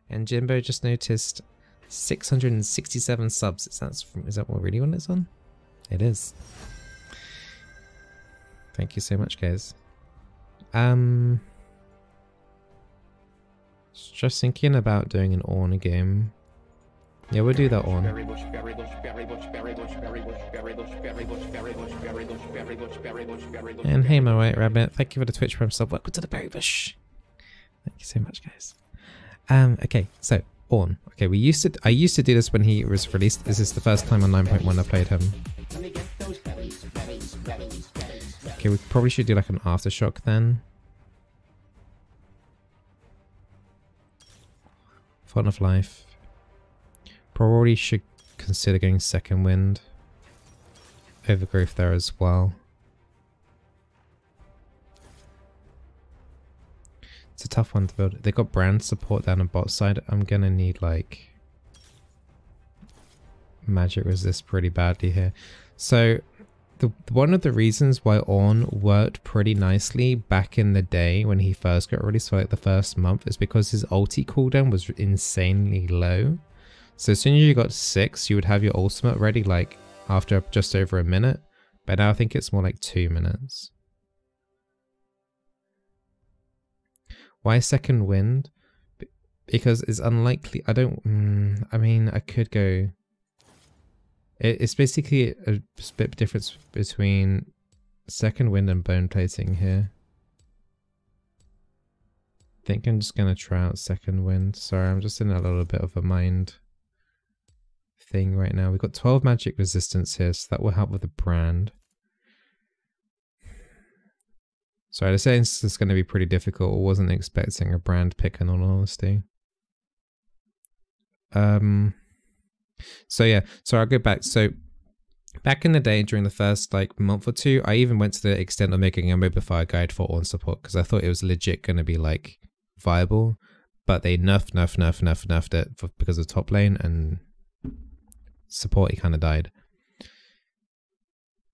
And Jimbo just noticed 667 subs. Is that what really one it's on? It is. Thank you so much, guys. Just thinking about doing an Ornn game. Yeah, we'll do that Ornn. And hey, my white rabbit, thank you for the Twitch Prime sub. Welcome to the berry bush. Thank you so much, guys. Okay, so Ornn. Okay, I used to do this when he was released. This is the first time on 9.1 I played him. Okay, we probably should do like an aftershock then. Fun of life. Probably should consider going second wind. Overgrowth there as well. It's a tough one to build. They got brand support down on bot side. I'm gonna need like magic resist pretty badly here. So one of the reasons why Ornn worked pretty nicely back in the day when he first got released for like the first month is because his ulti cooldown was insanely low. So as soon as you got 6, you would have your ultimate ready like after just over a minute. But now I think it's more like 2 minutes. Why second wind? Because it's unlikely. I mean, I could go. It's basically a bit difference between second wind and bone plating here. I think I'm just gonna try out second wind. Sorry, I'm just in a little bit of a mind thing right now. We've got 12 magic resistance here, so that will help with the brand. Sorry, the sentence is going to be pretty difficult. I wasn't expecting a brand pick in all honesty. So yeah, so I'll go back. So back in the day, during the first like month or two, I even went to the extent of making a modifier guide for Ornn Support because I thought it was legit going to be like viable, but they nerfed it because of top lane and support. He kind of died.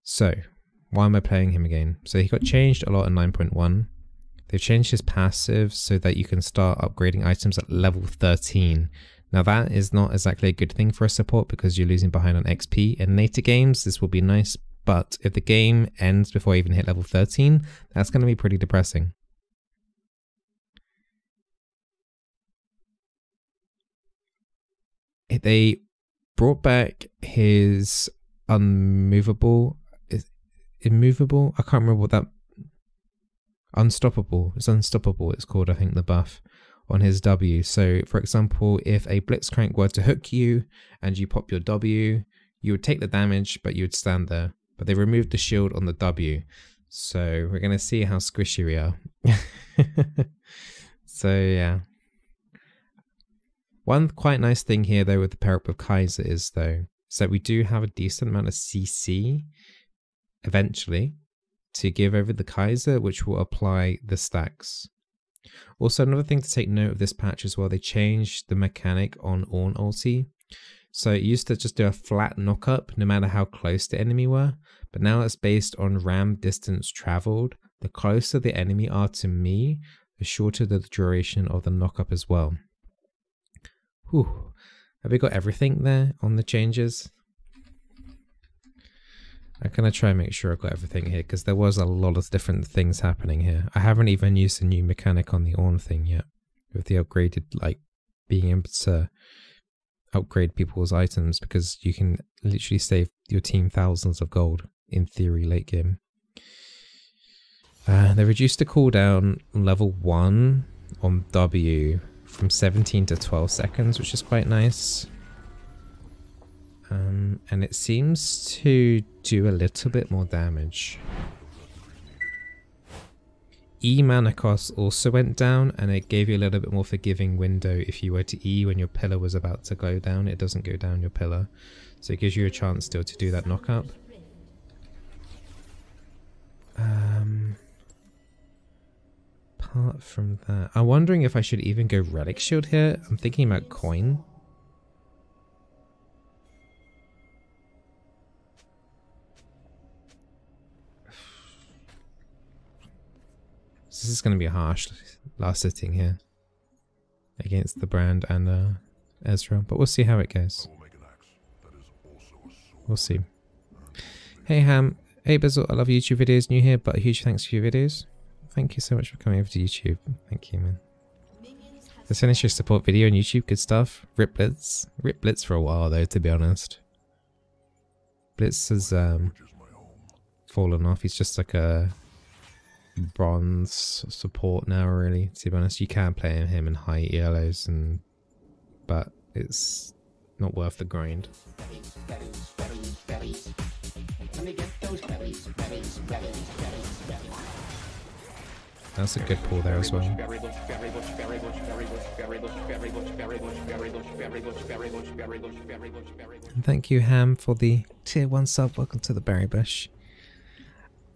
So why am I playing him again? So he got changed a lot in 9.1. They've changed his passive so that you can start upgrading items at level 13. Now that is not exactly a good thing for a support because you're losing behind on XP. In later games, this will be nice, but if the game ends before I even hit level 13, that's going to be pretty depressing. They brought back his immovable. I can't remember what that. Unstoppable. It's unstoppable. It's called, I think, the buff on his W. So, for example, if a Blitzcrank were to hook you and you pop your W, you would take the damage, but you would stand there. But they removed the shield on the W. So we're going to see how squishy we are. So, yeah. One quite nice thing here, though, with the pair up with Kaiser is, though, is that we do have a decent amount of CC eventually to give over the Kaiser, which will apply the stacks. Also, another thing to take note of this patch as well, they changed the mechanic on Ornn ulti. So it used to just do a flat knock-up no matter how close the enemy were, but now it's based on ram distance traveled. The closer the enemy are to me, the shorter the duration of the knock-up as well. Whew. Have we got everything there on the changes? I'm going to try and make sure I've got everything here because there was a lot of different things happening here. I haven't even used the new mechanic on the Ornn thing yet with the upgraded, like being able to upgrade people's items because you can literally save your team thousands of gold in theory late game. They reduced the cooldown level 1 on W from 17 to 12 seconds, which is quite nice. And it seems to do a little bit more damage. E mana cost also went down, and it gave you a little bit more forgiving window if you were to E when your pillar was about to go down. It doesn't go down your pillar, so it gives you a chance still to do that knockup. Apart from that, I'm wondering if I should even go relic shield here. I'm thinking about coin. This is going to be a harsh last sitting here. against the Brand and Ezra, but we'll see how it goes. We'll see. Hey Ham, hey Bizzle, I love YouTube videos, new here, but a huge thanks for your videos. Thank you so much for coming over to YouTube. Thank you, man. Let's finish your support video on YouTube, good stuff. Rip Blitz. Rip Blitz for a while though, to be honest. Blitz has fallen off, he's just like a bronze support now really, to be honest. You can play him in high ELOs, but it's not worth the grind. That's a good pull there as well. And thank you Ham for the tier 1 sub. Welcome to the Berry Bush.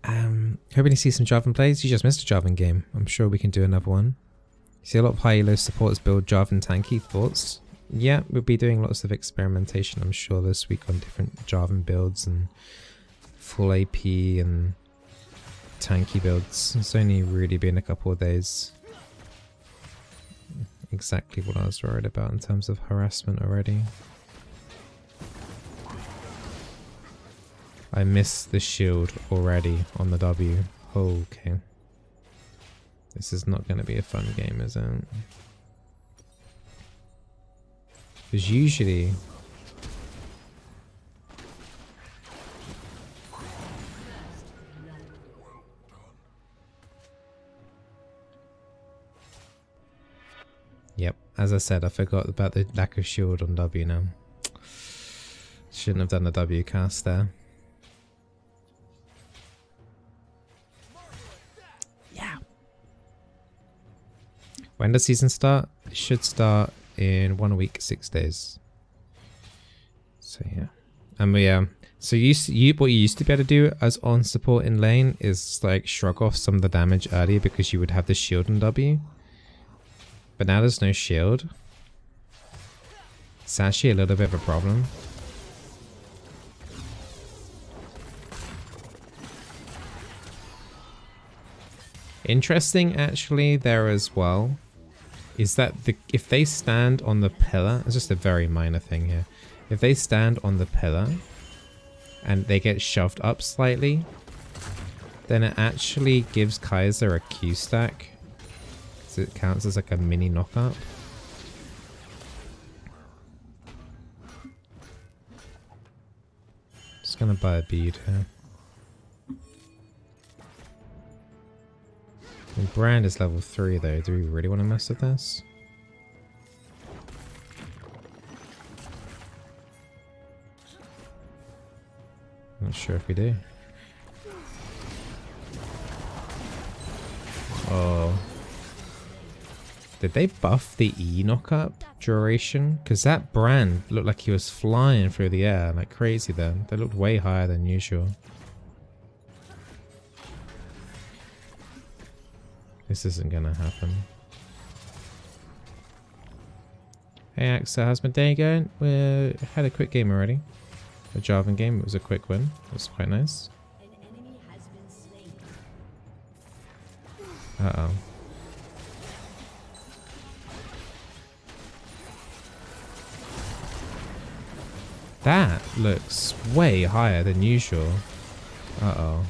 Hoping to see some Jarvan plays. You just missed a Jarvan game. I'm sure we can do another one. You see a lot of high elo supporters build Jarvan tanky. Thoughts? Yeah, we'll be doing lots of experimentation, I'm sure, this week on different Jarvan builds and full AP and tanky builds. It's only really been a couple of days. Exactly what I was worried about in terms of harassment already. I missed the shield already on the W. Okay. This is not going to be a fun game, is it? Because usually... Yep, as I said, I forgot about the lack of shield on W now. Shouldn't have done the W cast there. Yeah. When does season start? It should start in 1 week, 6 days. So yeah. And we so what you used to be able to do as on support in lane is like shrug off some of the damage earlier because you would have the shield on W. But now there's no shield. It's actually a little bit of a problem. Interesting actually there as well is that if they stand on the pillar, it's just a very minor thing here. If they stand on the pillar and they get shoved up slightly, then it actually gives Kaiser a Q stack. So it counts as like a mini knockup. Just gonna buy a bead here. And Brand is level 3 though. Do we really want to mess with this? Not sure if we do. Oh. Did they buff the E knockup duration? Because that Brand looked like he was flying through the air like crazy then. They looked way higher than usual. This isn't gonna happen. Hey Axel, how's my day going? We had a quick game already. A Jarvan game, it was a quick win. It was quite nice. Uh-oh. That looks way higher than usual. Uh-oh.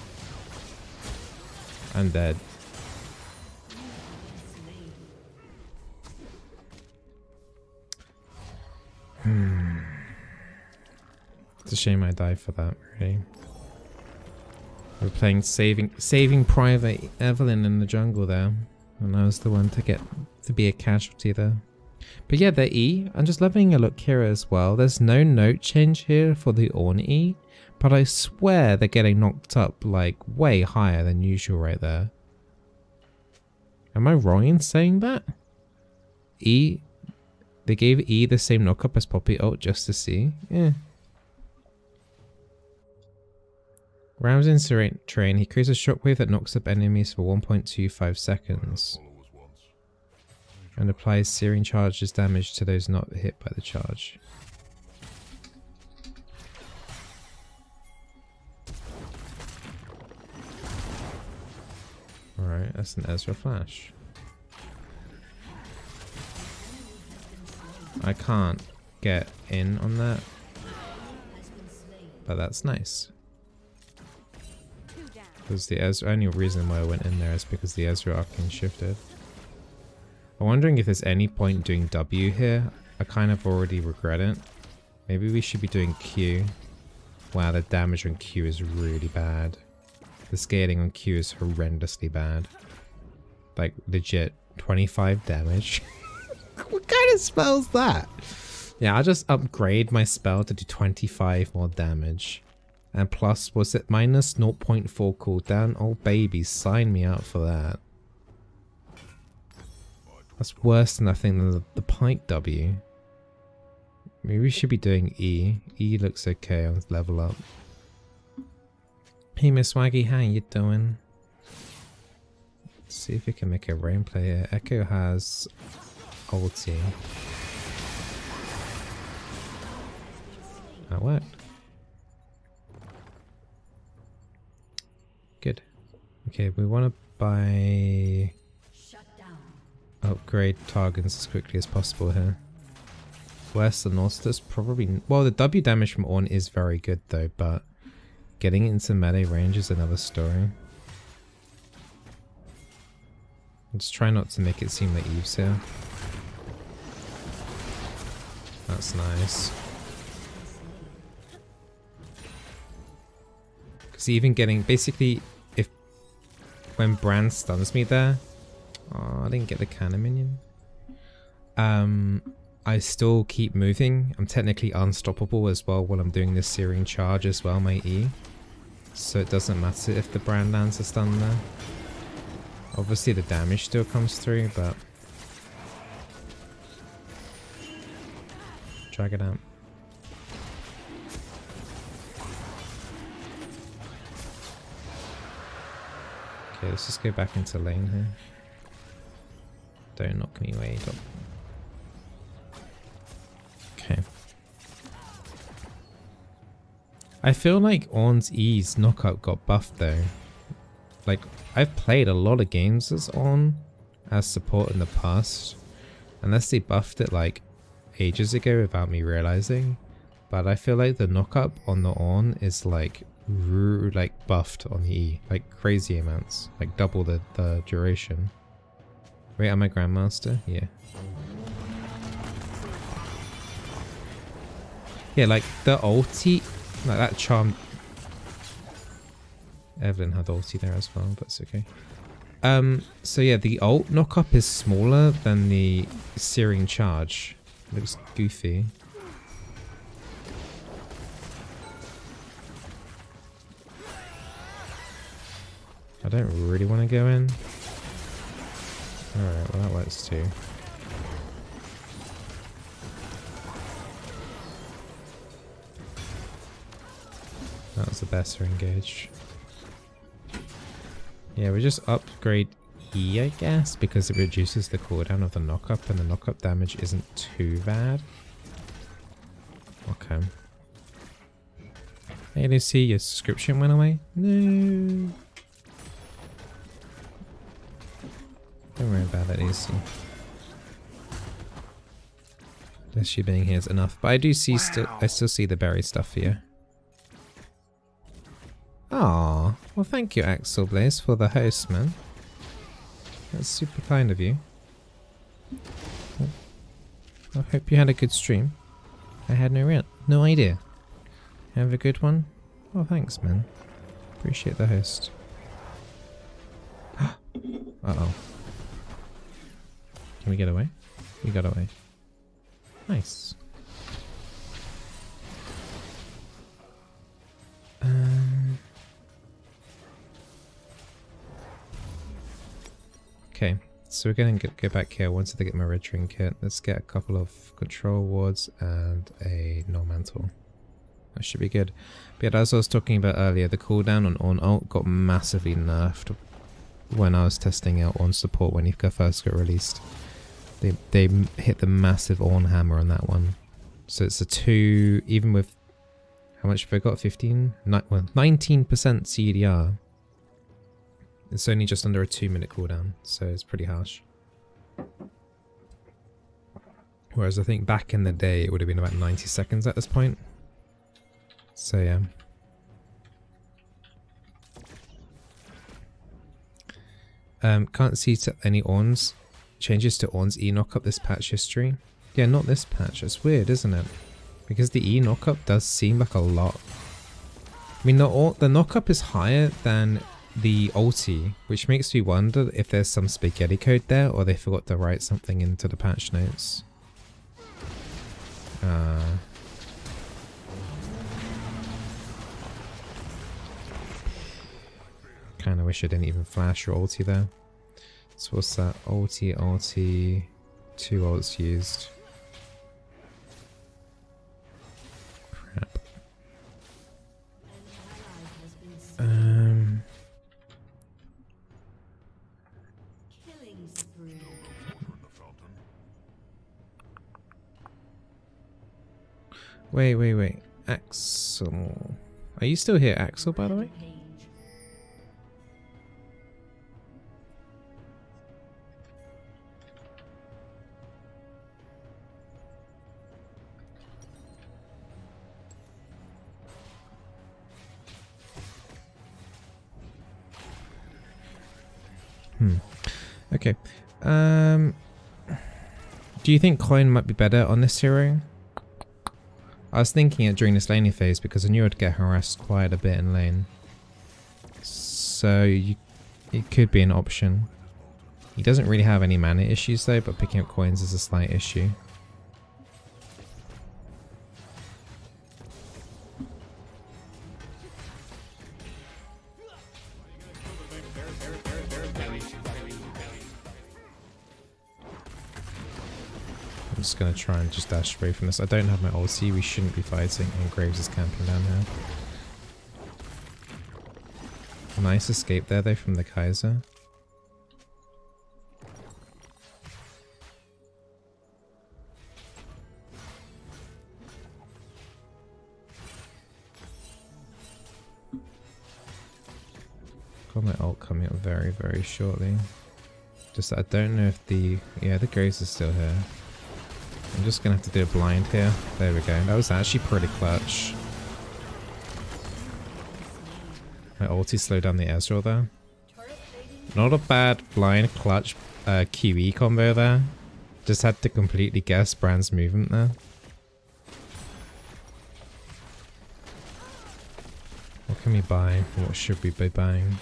I'm dead. It's a shame I died for that, really. We're playing saving Private Evelyn in the jungle there. And I was the one to be a casualty there. But yeah, the E, I'm just loving a look here as well. There's no note change here for the Ornn E, but I swear they're getting knocked up like way higher than usual right there. Am I wrong in saying that? E, they gave E the same knockup as Poppy ult just to see. Yeah. Rounds in terrain, he creates a shockwave that knocks up enemies for 1.25 seconds. And applies searing charges damage to those not hit by the charge. Alright, that's an Ezra flash. I can't get in on that. But that's nice. Because the Ezra, only reason why I went in there is because the Ezra arcane shifted. I'm wondering if there's any point doing W here. I kind of already regret it. Maybe we should be doing Q. Wow, the damage on Q is really bad. The scaling on Q is horrendously bad. Like, legit, 25 damage. What kind of spell's that? Yeah, I'll just upgrade my spell to do 25 more damage. And plus, was it minus 0.4 cooldown? Oh baby, sign me up for that. That's worse than I think than the Pike W. Maybe we should be doing E. E looks okay on level up. Hey Miss Swaggy, how you doing? Let's see if we can make a rain play here. Echo has ulti. That worked. Good. Okay, we want to buy... upgrade targets as quickly as possible here. Where's the Northstars? Probably... well, the W damage from Ornn is very good though, but getting into melee range is another story. Let's try not to make it seem like Eve's here. That's nice. Because even getting... basically, if... when Bran stuns me there... oh, I didn't get the cannon minion. I still keep moving. I'm technically unstoppable as well while I'm doing this Searing Charge as well, my E. So it doesn't matter if the Bran lands a stun there. Obviously the damage still comes through, but... drag it out. Okay, let's just go back into lane here. Don't knock me away, dog. Okay. I feel like Ornn's E's knockup got buffed though. Like, I've played a lot of games as Ornn as support in the past. Unless they buffed it like ages ago without me realizing. But I feel like the knockup on the Ornn is like buffed on the E. Like crazy amounts. Like double the duration. Wait, am I Grandmaster? Yeah. Yeah, like the ulti, like that charm. Evelyn had ulti there as well, but it's okay. So yeah, the ult knockup is smaller than the Searing Charge. Looks goofy. I don't really want to go in. Alright, well that works too. That was the best for engage. Yeah, we just upgrade E, I guess, because it reduces the cooldown of the knockup, and the knockup damage isn't too bad. Okay. Hey Lucy, your subscription went away? No. Don't worry about that, Lucy. Just you being here is enough. But I do see I still see the berry stuff here. Aw, well thank you Axel Blaze for the host, man. That's super kind of you. I hope you had a good stream. I had no idea. Have a good one? Oh thanks man. Appreciate the host. Uh-oh. Can we get away? We got away. Nice. Okay, so we're going to go back here once I get my red trinket. Let's get a couple of control wards and a null mantle. That should be good. But yeah, as I was talking about earlier, the cooldown on Ornn ult got massively nerfed when I was testing out Ornn Support when he first got released. They hit the massive Ornn hammer on that one. So it's a 2, even with, how much have I got? 15? Well, 19% CDR. It's only just under a 2-minute cooldown, so it's pretty harsh. Whereas I think back in the day it would have been about 90 seconds at this point. So yeah. Can't see any Ornns. Changes to Ornn's E knockup this patch history. Yeah, not this patch. It's weird, isn't it? Because the E knockup does seem like a lot. I mean, the knockup is higher than the ulti, which makes me wonder if there's some spaghetti code there or they forgot to write something into the patch notes. Kind of wish I didn't even flash your ulti there. So what's that? Ulti, 2 ults used. Crap. Wait. Axel. Are you still here, Axel, by the way? Okay. Do you think coin might be better on this hero? I was thinking it during this laning phase because I knew I'd get harassed quite a bit in lane. So it could be an option. He doesn't really have any mana issues though, but picking up coins is a slight issue. I'm just going to try and just dash away from this. I don't have my ulti, we shouldn't be fighting, and Graves is camping down here. Nice escape there though from the Kaiser. Got my ult coming up very, very shortly. Just I don't know if the Graves is still here. I'm just gonna have to do a blind here. There we go. That was actually pretty clutch. My ulti slowed down the Ezreal there. Not a bad blind clutch QE combo there. Just had to completely guess Brand's movement there. What can we buy? What should we be buying?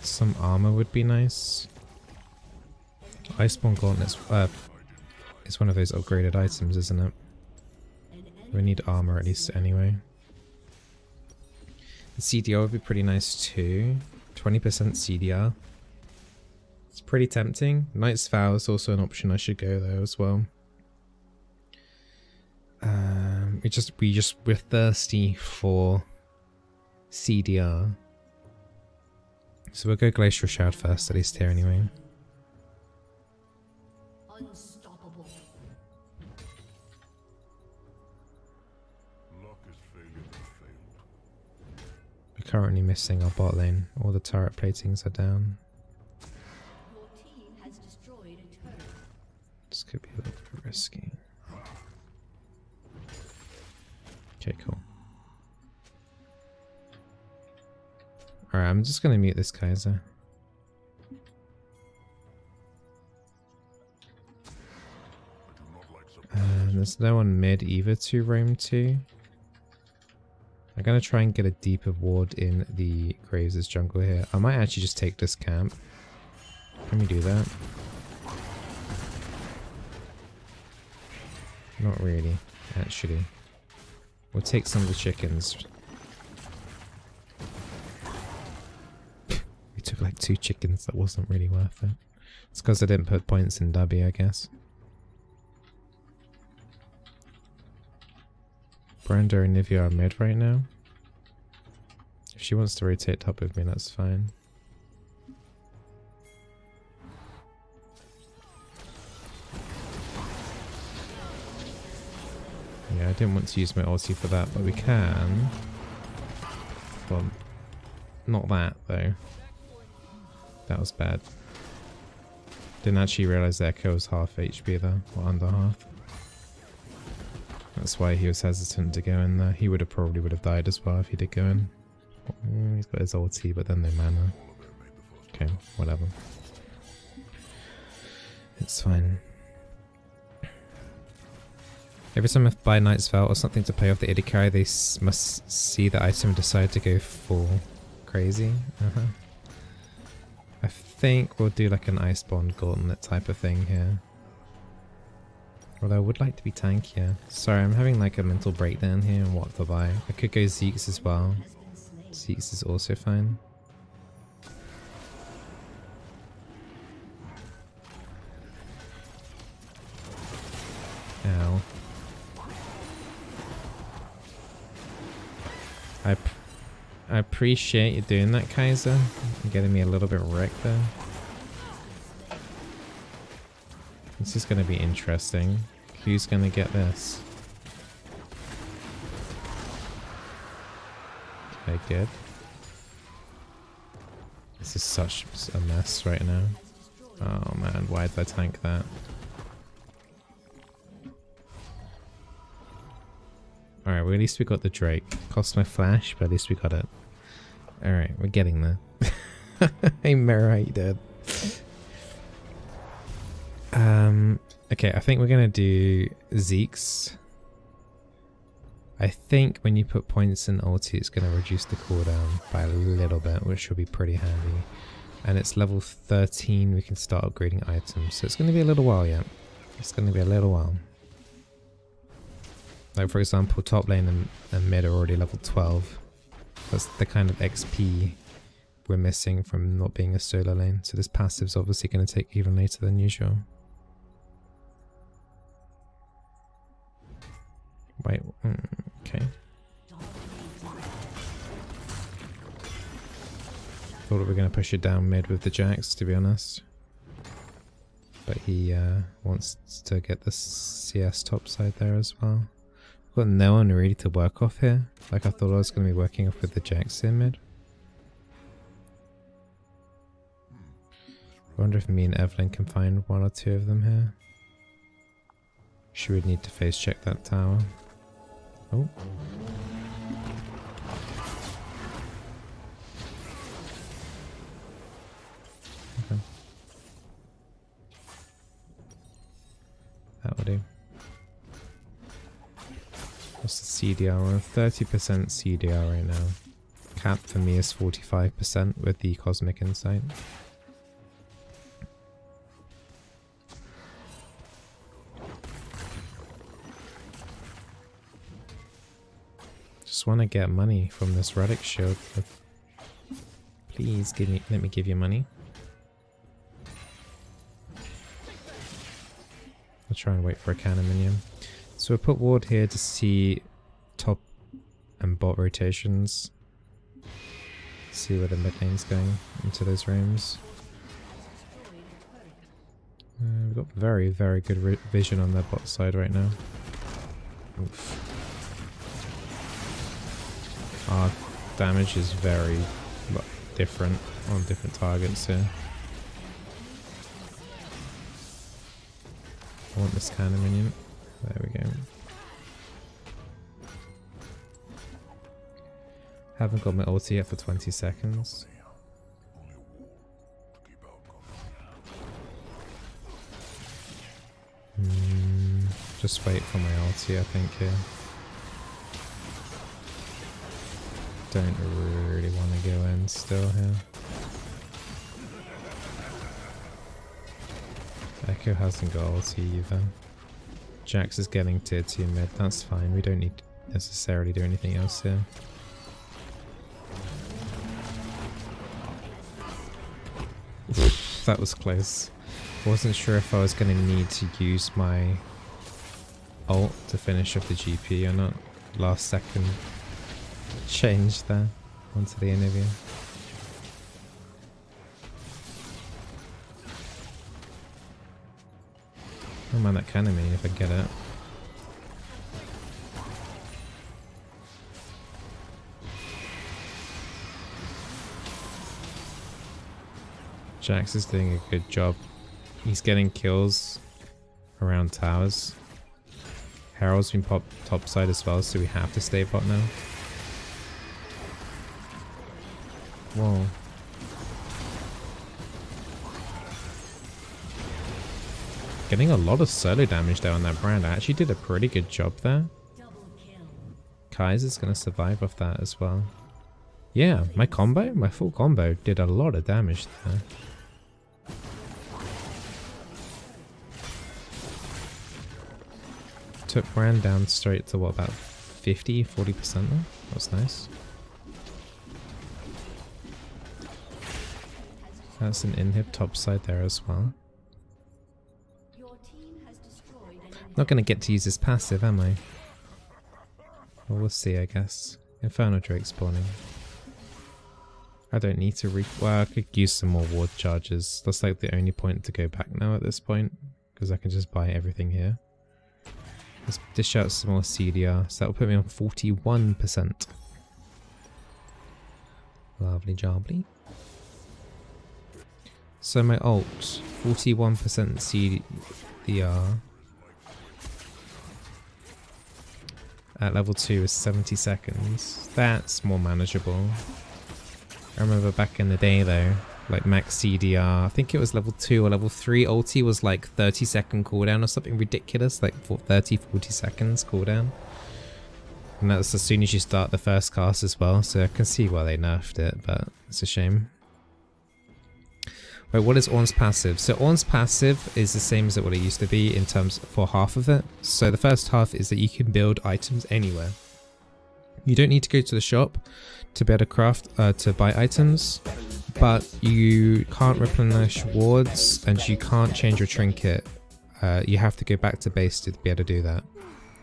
Some armor would be nice. Iceborne Gauntlet is one of those upgraded items, isn't it? We need armor at least anyway. The CDR would be pretty nice too. 20% CDR. It's pretty tempting. Knight's Vow is also an option I should go there as well. We're thirsty for CDR. So we'll go Glacial Shroud first, at least here anyway. Unstoppable. We're currently missing our bot lane. All the turret platings are down. Your team has destroyed a turret. This could be a little bit risky. Okay, cool. Alright, I'm just gonna mute this Kaiser. There's no one mid either to roam to. I'm gonna try and get a deeper ward in the Graves' jungle here. I might actually just take this camp. Can we do that? Not really, actually. We'll take some of the chickens. We took like 2 chickens, that wasn't really worth it. It's because I didn't put points in W, I guess. Brenda and Nivea are mid right now. If she wants to rotate top with me, that's fine. Yeah, I didn't want to use my ulti for that, but we can. Well, not that though. That was bad. Didn't actually realize the Echo was half HP though, or under half. That's why he was hesitant to go in there. He probably would have died as well if he did go in. He's got his ulti, but then no mana. Okay, whatever. It's fine. Every time I buy Knight's Vow or something to pay off the AD carry, they must see the item and decide to go full crazy. I think we'll do like an Iceborne Gauntlet type of thing here. Although I would like to be tankier. Sorry, I'm having like a mental breakdown here on what to buy. I could go Zeke's as well. Zeke's is also fine. Ow. I appreciate you doing that, Kaiser. You're getting me a little bit wrecked there. This is going to be interesting. Who's going to get this? Okay, good. This is such a mess right now. Oh man, why did I tank that? Alright, well at least we got the Drake. Cost my flash, but at least we got it. Alright, we're getting there. Hey Mirror, how you doing? Okay, I think we're gonna do Zeke's. I think when you put points in ulti, it's gonna reduce the cooldown by a little bit, which will be pretty handy. And it's level 13, we can start upgrading items, so it's gonna be a little while yet. It's gonna be a little while. Like for example, top lane and mid are already level 12. That's the kind of XP we're missing from not being a solo lane. So this passive's obviously going to take even later than usual. Wait, okay. Thought we were going to push it down mid with the Jax, to be honest. But he wants to get the CS top side there as well. Got no one really to work off here. Like I thought I was going to be working off with the Jax in mid. I wonder if me and Evelyn can find one or two of them here. She would need to face check that tower. Oh. Okay. That will do. What's the CDR? We're on 30% CDR right now. Cap for me is 45% with the Cosmic Insight. Just want to get money from this relic shield. Please let me give you money. I'll try and wait for a cannon minion. So we'll put ward here to see top and bot rotations. See where the mid lane's going into those rooms. We've got very, very good vision on their bot side right now. Oof. Our damage is very different on different targets here. I want this cannon minion. There we go. Haven't got my ulti yet for 20 seconds. Just wait for my ulti, I think, here. Don't really want to go in still here. Echo hasn't got ulti either. Jax is getting tier 2 mid, that's fine, we don't need to necessarily do anything else here. That was close. Wasn't sure if I was going to need to use my ult to finish off the GP or not. Last second change there onto the Anivia. Oh man, that cannon minion if I get it. Jax is doing a good job He's getting kills around towers. Herald's been popped topside as well, so we have to stay bot now. Whoa. Getting a lot of solo damage there on that brand. I actually did a pretty good job there. Kaiser's gonna survive off that as well. Yeah, my full combo did a lot of damage there. Took brand down straight to what, about 40% there? That was nice. That's an inhib topside there as well. Not going to get to use this passive, am I? Well, we'll see, I guess. Inferno Drake spawning. I don't need to well, I could use some more ward charges. That's like the only point to go back now at this point, because I can just buy everything here. Let's dish out some more CDR, so that will put me on 41%. Lovely jobbly. So my ult, 41% CDR. At level 2 is 70 seconds. That's more manageable. I remember back in the day though, like max CDR, I think it was level 2 or level 3 ulti was like 30-second cooldown or something ridiculous, like 30-40 seconds cooldown. And that's as soon as you start the first cast as well, so I can see why they nerfed it, but it's a shame. Wait, what is Ornn's passive? So Ornn's passive is the same as what it used to be in terms for half of it. So the first half is that you can build items anywhere. You don't need to go to the shop to be able to craft, to buy items, but you can't replenish wards and you can't change your trinket. You have to go back to base to be able to do that.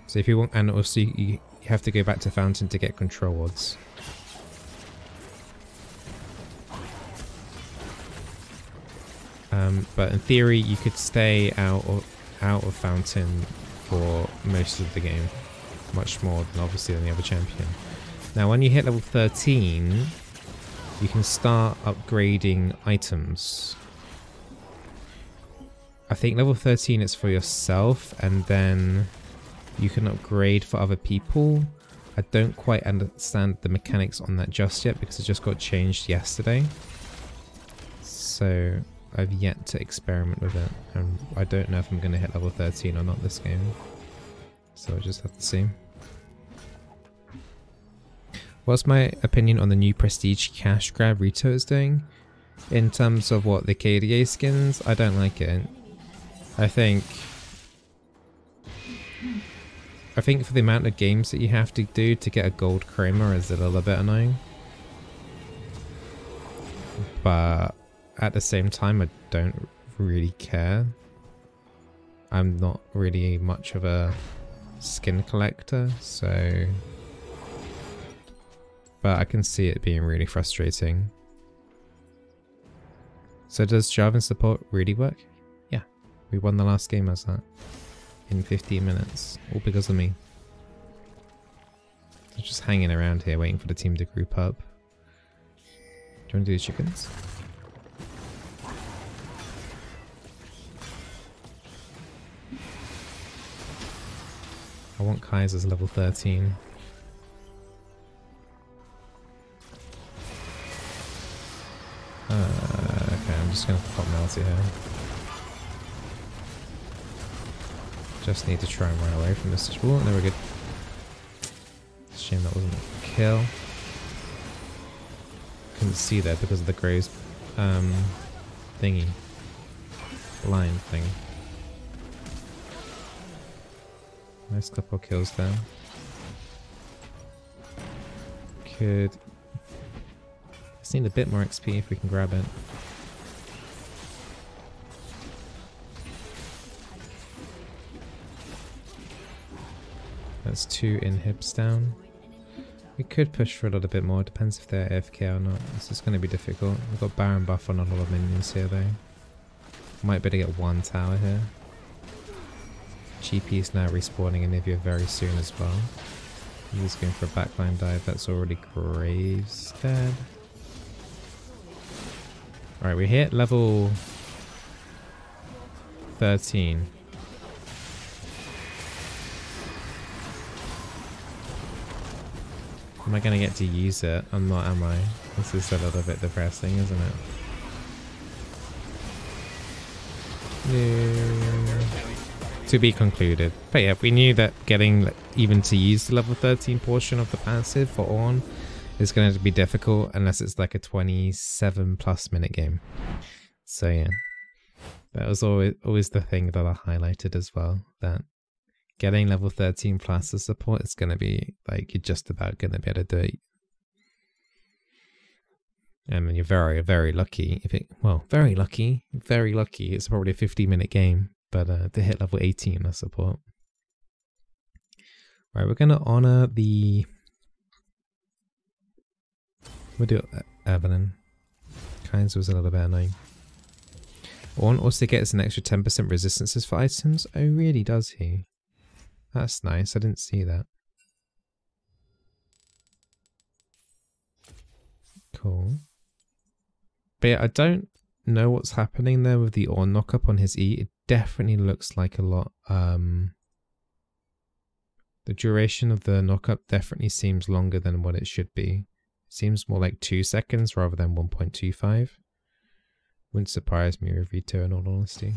So if you want, and also you have to go back to fountain to get control wards. But in theory, you could stay out of fountain for most of the game, much more than obviously than the other champion. Now, when you hit level 13, you can start upgrading items. I think level 13 is for yourself, and then you can upgrade for other people. I don't quite understand the mechanics on that just yet because it just got changed yesterday. So I've yet to experiment with it, and I don't know if I'm going to hit level 13 or not this game. So I'll just have to see. What's my opinion on the new Prestige cash grab Rito is doing? In terms of what, the KDA skins? I don't like it. I think for the amount of games that you have to do to get a gold Kramer is a little bit annoying. But at the same time, I don't really care. I'm not really much of a skin collector, so... But I can see it being really frustrating. So does Jarvan support really work? Yeah, we won the last game as that. In 15 minutes, all because of me. I'm just hanging around here waiting for the team to group up. Do you want to do the chickens? I want Kaiser's level 13. Okay, I'm just gonna pop Melty here. Just need to try and run away from this. Oh, there we go. Shame that wasn't a kill. Couldn't see there because of the Gray's thingy. Blind thing. Nice couple of kills there. Could just need a bit more XP if we can grab it. That's 2 inhibs down. We could push for a little bit more, depends if they're AFK or not. This is going to be difficult. We've got Baron buff on a lot of minions here though. Might be able to get 1 tower here. GP is now respawning Anivia very soon as well. He's going for a backline dive. That's already Graves dead. Alright, we hit level 13. Am I going to get to use it? I'm not, am I? This is a little bit depressing, isn't it? No. To be concluded. But yeah, we knew that getting even to use the level 13 portion of the passive for Ornn is going to be difficult unless it's like a 27+ minute game. So yeah, that was always the thing that I highlighted as well, that getting level 13 plus the support is going to be like, you're just about going to be able to do it. And you're very, very lucky if it, well, very lucky. It's probably a 50-minute game, but to hit level 18 of support. Right, we're going to honor the, we'll do Evelyn. Kaiser was a little bit annoying. Ornn also gets an extra 10% resistances for items. Oh, really does he? That's nice. I didn't see that. Cool. But yeah, I don't know what's happening there with the Ornn knockup on his E. It definitely looks like a lot. The duration of the knockup definitely seems longer than what it should be. It seems more like 2 seconds rather than 1.25. Wouldn't surprise me with Rito in all honesty.